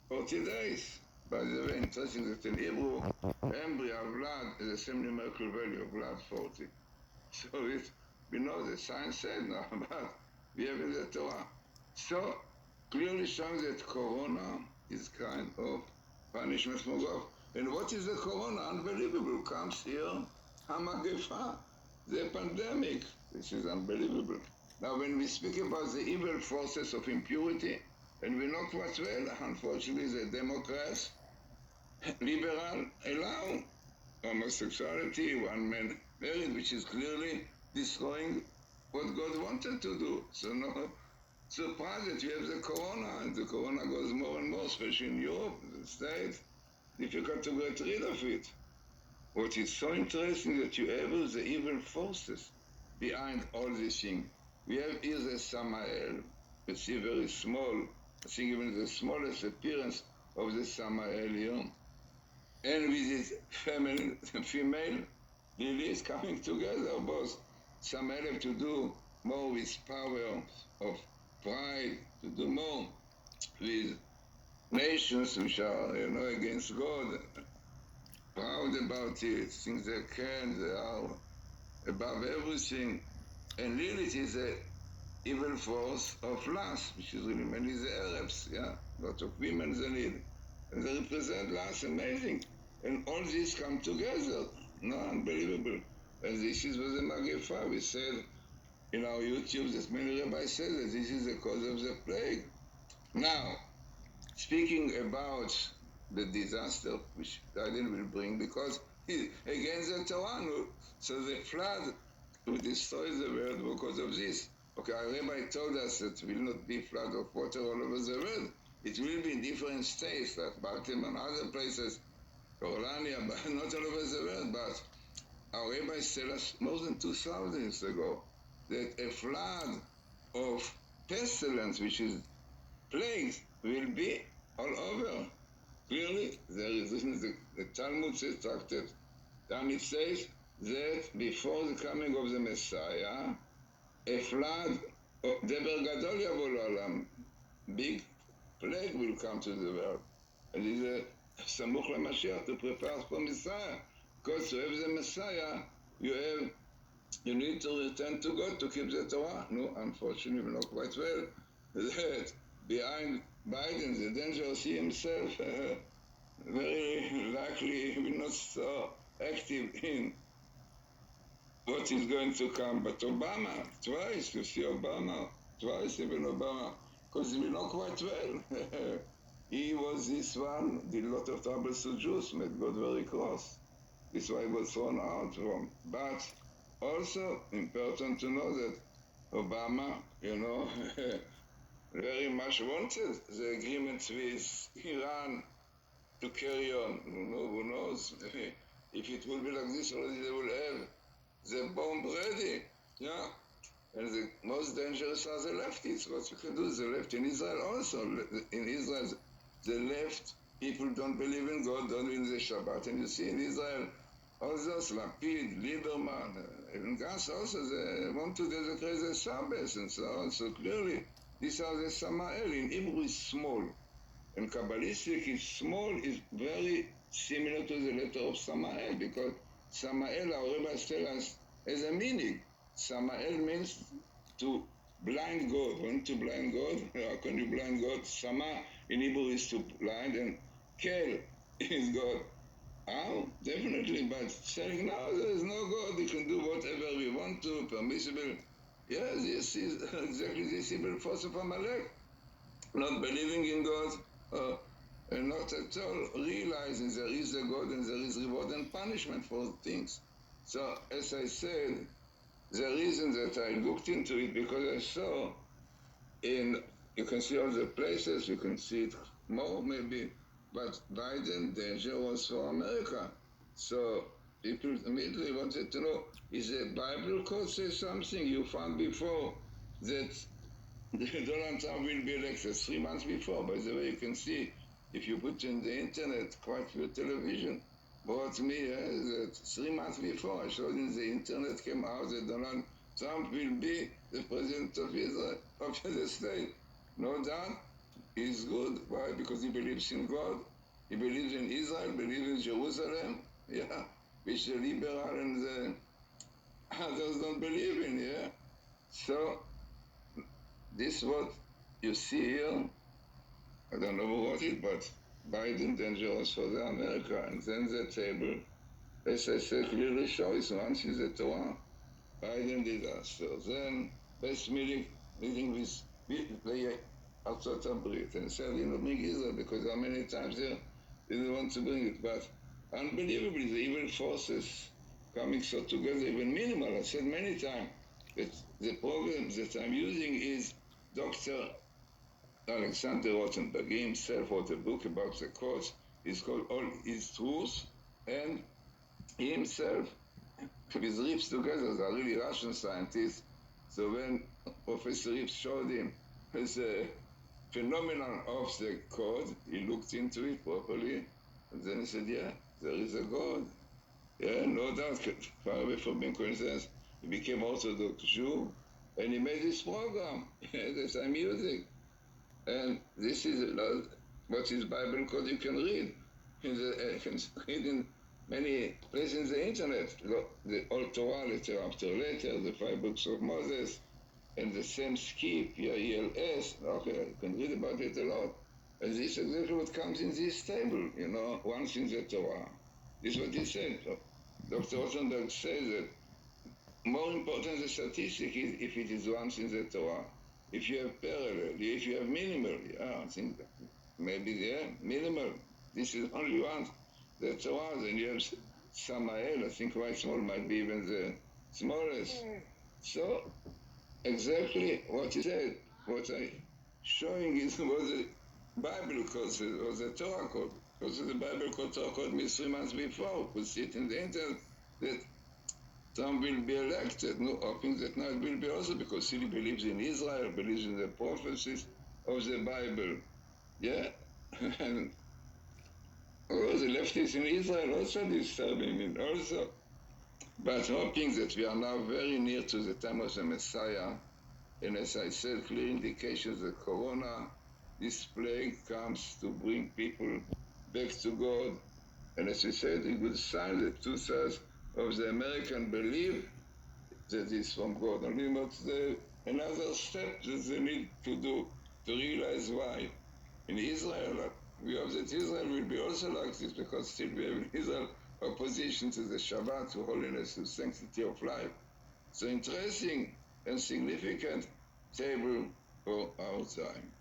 40 days. By the way, interesting that in Hebrew, embryo, blood is the same numerical value of blood, 40. So we know the science said now, but we have in the Torah. So clearly showing that Corona is kind of punishment from God. And what is the Corona? Unbelievable. Comes here, Hamagefa, the pandemic. This is unbelievable. Now, when we speak about the evil forces of impurity, and we know quite well, unfortunately, the Democrats, liberal, allow homosexuality, one man married, which is clearly destroying what God wanted to do. So no surprise that you have the Corona, and the Corona goes more and more, especially in Europe, the States, difficult to get rid of it. What is so interesting that you have the evil forces behind all this thing. We have here the Samael, you see very small, I think even the smallest appearance of the Samael here. And with his female lilies coming together, both Samael have to do more with power of pride, to do more with nations which are, against God, proud about it, think they can, they are above everything. And Lilith is a evil force of lust, which is really mainly the Arabs, yeah? A lot of women they need. And they represent lust, amazing. And all this come together. No, unbelievable. And this is what the Magefa, we said in our YouTube, that many rabbis said that this is the cause of the plague. Now, speaking about the disaster which Biden will bring, because against the Torah, so the flood will destroy the world because of this. Okay, our rabbi told us that it will not be flood of water all over the world. It will be in different states, like Baltimore and other places, Orlania, but not all over the world. But our rabbis tell us more than 2,000 years ago that a flood of pestilence, which is plagues, will be all over. Clearly, there is, the Talmud says, tractate, and it says that before the coming of the Messiah, a flood, Deber Gadol Yavo L'Olam, big plague will come to the world. And it is a Samuch LaMashiach to prepare us for Messiah. Because to have the Messiah, you need to return to God to keep the Torah. No, unfortunately, we know quite well that behind Biden, the dangerous he himself, very likely will not so active in what is going to come. But Obama, twice, you see Obama, twice even Obama, because we know quite well. He was this one, did a lot of troubles to Jews, made God very cross. This is why he was thrown out from. But also important to know that Obama, very much wanted the agreements with Iran to carry on. Who knows? If it will be like this, already they will have the bomb ready. Yeah? And the most dangerous are the leftists. What you can do is the left in Israel also. In Israel, the left people don't believe in God, don't believe in the Shabbat. And you see in Israel, all those, Lapid, Lieberman, even Gantz also, they want to desecrate the Sabbath and so on. So clearly, these are the Samael. In Hebrew is small. And Kabbalistic is small, is very similar to the letter of Samael, because Samael, our rabbis tell us, has a meaning. Samael means to blind God. When to blind God, how can you blind God? Sama in Hebrew is to blind, and Kel is God. How? Definitely, but saying, no, there is no God, we can do whatever we want to, permissible. Yes, this is exactly this evil force of Amalek. Not believing in God, and not at all realizing there is a God and there is reward and punishment for things. So, as I said, the reason that I looked into it, because I saw you can see all the places, you can see it more maybe, but Biden danger was for America. So people immediately wanted to know, is the Bible code say something you found before that Donald Trump will be elected 3 months before? By the way, you can see, if you put in the internet, quite a few television brought me that 3 months before, I showed in the internet came out that Donald Trump will be the president of Israel, of the state. No doubt, is good. Why? Because he believes in God. He believes in Israel, believes in Jerusalem, yeah, which the liberal and the others don't believe in, yeah. So this is what you see here. I don't know who wrote it, but Biden dangerous for the America. And then the table, as I said, clearly shows once is the Torah, Biden disaster. Then best meeting with the outside of Britain. And said, bring Israel, because how many times they didn't want to bring it. But unbelievably, the evil forces coming so together, even minimal. I said many times that the program that I'm using is Dr. Alexander Rothenberg. He himself wrote a book about the courts. It's called All His Truths. And he himself, with Rips together, they are really Russian scientists. So when Professor Rips showed him the phenomenon of the code, he looked into it properly. And then he said, yeah, there is a God. Yeah, no doubt, far away from being coincidence. He became Orthodox Jew, and he made this program that I'm using. And this is what is Bible code you can read. You can read in many places in the internet. The Old Torah, letter after letter, the 5 books of Moses, and the same skip, ELS. Okay, you can read about it a lot. And this is exactly what comes in this table, once in the Torah. This is what he said. So Dr. Rothenberg says that more important than the statistic is if it is once in the Torah. If you have parallel, if you have minimal, I think maybe, minimal. This is only once the Torah, then you have Samael, I think quite small, might be even the smallest. So, exactly what he said, what I showing is what the Bible code says, or the Torah code. Because the Bible code, Torah code means 3 months before. We see it in the internet that Trump will be elected, hoping that now it will be also because he believes in Israel, believes in the prophecies of the Bible. Yeah? And the leftists in Israel also disturbing him also. But hoping that we are now very near to the time of the Messiah, and as I said, clear indications that Corona, this plague comes to bring people back to God. And as we said, a good sign that 2/3 of the American believe that is from God. Only what's another step that they need to do to realize why. In Israel, we hope that Israel will be also like this, because still we have in Israel opposition to the Shabbat, to holiness, to sanctity of life. So interesting and significant table for our time.